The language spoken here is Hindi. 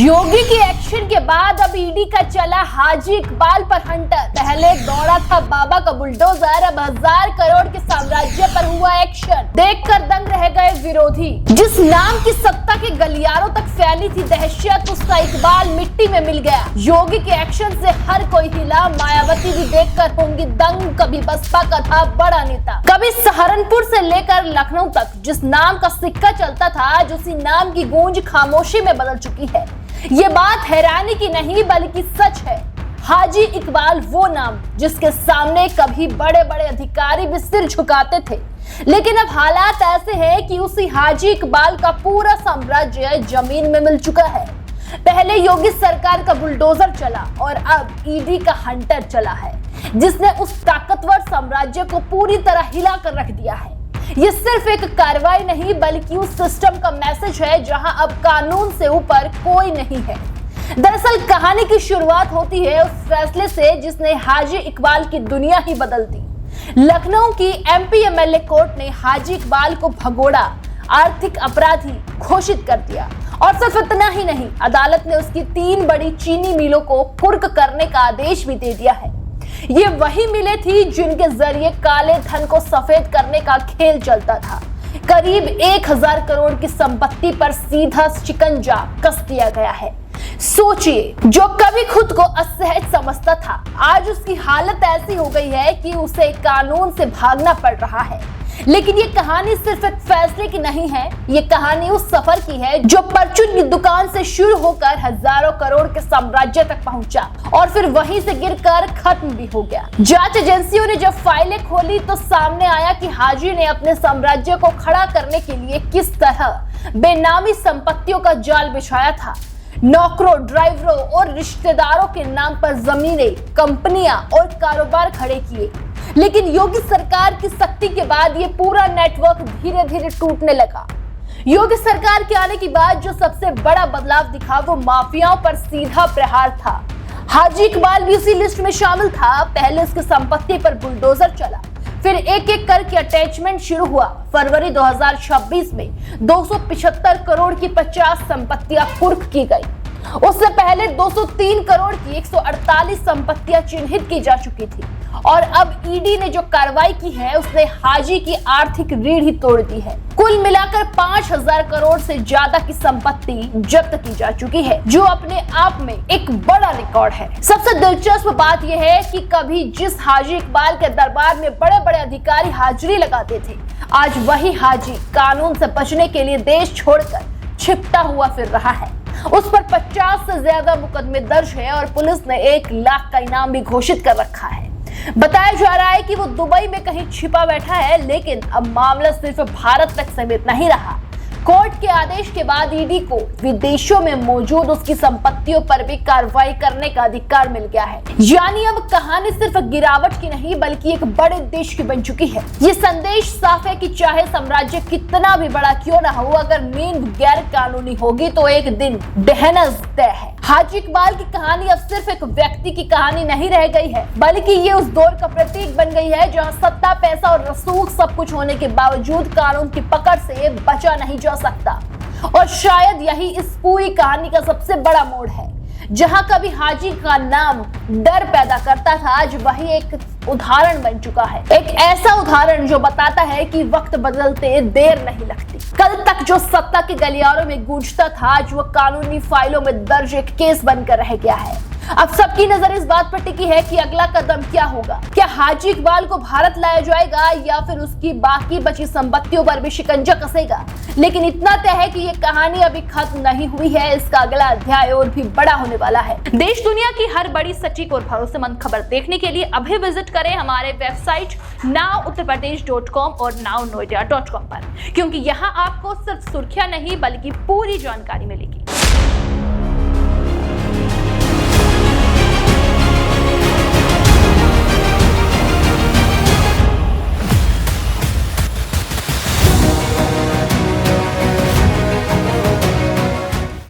योगी की एक्शन के बाद अब ईडी का चला हाजी इकबाल पर हंटर। पहले दौड़ा था बाबा का बुलडोजर, अब 1000 करोड़ के साम्राज्य पर हुआ एक्शन। देखकर दंग रह गए विरोधी। जिस नाम की सत्ता के गलियारों तक फैली थी दहशत, उसका इकबाल मिट्टी में मिल गया। योगी के एक्शन से हर कोई हिला। मायावती भी देखकर होंगी दंग। कभी बसपा का था बड़ा नेता, कभी सहारनपुर से लेकर लखनऊ तक जिस नाम का सिक्का चलता था, आज उसी नाम की गूंज खामोशी में बदल चुकी है। ये बात हैरानी की नहीं बल्कि सच है। हाजी इकबाल वो नाम जिसके सामने कभी बड़े बड़े अधिकारी भी सिर झुकाते थे, लेकिन अब हालात ऐसे हैं कि उसी हाजी इकबाल का पूरा साम्राज्य जमीन में मिल चुका है। पहले योगी सरकार का बुलडोजर चला और अब ईडी का हंटर चला है, जिसने उस ताकतवर साम्राज्य को पूरी तरह हिला कर रख दिया है। ये सिर्फ एक कार्रवाई नहीं बल्कि उस सिस्टम का मैसेज है जहां अब कानून से ऊपर कोई नहीं है। दरअसल कहानी की शुरुआत होती है उस फैसले से जिसने हाजी इकबाल की दुनिया ही बदल दी। लखनऊ की एमपी एमएलए कोर्ट ने हाजी इकबाल को भगोड़ा, आर्थिक अपराधी घोषित कर दिया। और सिर्फ इतना ही नहीं, अदालत ने उसकी 3 बड़ी चीनी मिलों को कुर्क करने का आदेश भी दे दिया है। ये वही मिलें थी जिनके जरिए काले धन को सफेद करने का खेल चलता था। करीब 1000 करोड़ की संपत्ति पर सीधा शिकंजा कस दिया गया है। सोचिए, जो कभी खुद को असहज समझता था, आज उसकी हालत ऐसी हो गई है कि उसे कानून से भागना पड़ रहा है। लेकिन ये कहानी सिर्फ एक फैसले की नहीं है, ये कहानी उस सफर की है जो परचून की दुकान से शुरू होकर हजारों करोड़ के साम्राज्य तक पहुंचा और फिर वहीं से गिरकर खत्म भी हो गया। जांच एजेंसियों ने जब फाइलें खोली तो सामने आया कि हाजी ने अपने साम्राज्य को खड़ा करने के लिए किस तरह बेनामी संपत्तियों का जाल बिछाया था। नौकरों, ड्राइवरों और रिश्तेदारों के नाम पर जमीनें, कंपनियां और कारोबार खड़े किए। लेकिन योगी सरकार की सख्ती के बाद ये पूरा नेटवर्क धीरे धीरे टूटने लगा। योगी सरकार के आने के बाद जो सबसे बड़ा बदलाव दिखा वो माफियाओं पर सीधा प्रहार था। हाजी इकबाल भी उसी लिस्ट में शामिल था। पहले उसकी संपत्ति पर बुलडोजर चला, फिर एक एक करके अटैचमेंट शुरू हुआ। फरवरी 2026 में 275 करोड़ की 50 संपत्तियां कुर्क की गई। उससे पहले 203 करोड़ की 148 संपत्तियां चिन्हित की जा चुकी थी। और अब ईडी ने जो कार्रवाई की है उसने हाजी की आर्थिक रीढ़ ही तोड़ दी है। कुल मिलाकर 5000 करोड़ से ज्यादा की संपत्ति जब्त की जा चुकी है, जो अपने आप में एक बड़ा रिकॉर्ड है। सबसे दिलचस्प बात यह है कि कभी जिस हाजी इकबाल के दरबार में बड़े बड़े अधिकारी हाजिरी लगाते थे, आज वही हाजी कानून से बचने के लिए देश छोड़कर छिपता हुआ फिर रहा है। उस पर 50 से ज्यादा मुकदमे दर्ज है और पुलिस ने 1 लाख का इनाम भी घोषित कर रखा है। बताया जा रहा है कि वो दुबई में कहीं छिपा बैठा है, लेकिन अब मामला सिर्फ भारत तक सीमित नहीं रहा। कोर्ट के आदेश के बाद ईडी को विदेशों में मौजूद उसकी संपत्तियों पर भी कार्रवाई करने का अधिकार मिल गया है। यानी अब कहानी सिर्फ गिरावट की नहीं बल्कि एक बड़े देश की बन चुकी है। ये संदेश साफ है कि चाहे साम्राज्य कितना भी बड़ा क्यों ना हो, अगर नींव गैर कानूनी होगी तो एक दिन ढहना तय है। हाजी इकबाल की कहानी अब सिर्फ एक व्यक्ति की कहानी नहीं रह गई है, बल्कि ये उस दौर का प्रतीक बन गई है जहां सत्ता, पैसा और रसूख सब कुछ होने के बावजूद कानून की पकड़ से बचा नहीं जा सकता। और शायद यही इस पूरी कहानी का सबसे बड़ा मोड़ है। जहां कभी हाजी का नाम डर पैदा करता था, आज वही एक उदाहरण बन चुका है। एक ऐसा उदाहरण जो बताता है कि वक्त बदलते देर नहीं लगती। कल तक जो सत्ता के गलियारों में गूंजता था, आज वो कानूनी फाइलों में दर्ज एक केस बनकर रह गया है। अब सबकी नजर इस बात पर टिकी है कि अगला कदम क्या होगा। क्या हाजी इकबाल को भारत लाया जाएगा या फिर उसकी बाकी बची संपत्तियों पर भी शिकंजा कसेगा। लेकिन इतना तय है कि ये कहानी अभी खत्म नहीं हुई है, इसका अगला अध्याय और भी बड़ा होने वाला है। देश दुनिया की हर बड़ी, सटीक और भरोसेमंद खबर देखने के लिए अभी विजिट करें हमारे वेबसाइट nowuttarpradesh.com और nownoida.com पर, क्योंकि यहाँ आपको सिर्फ सुर्खियां नहीं बल्कि पूरी जानकारी मिलेगी।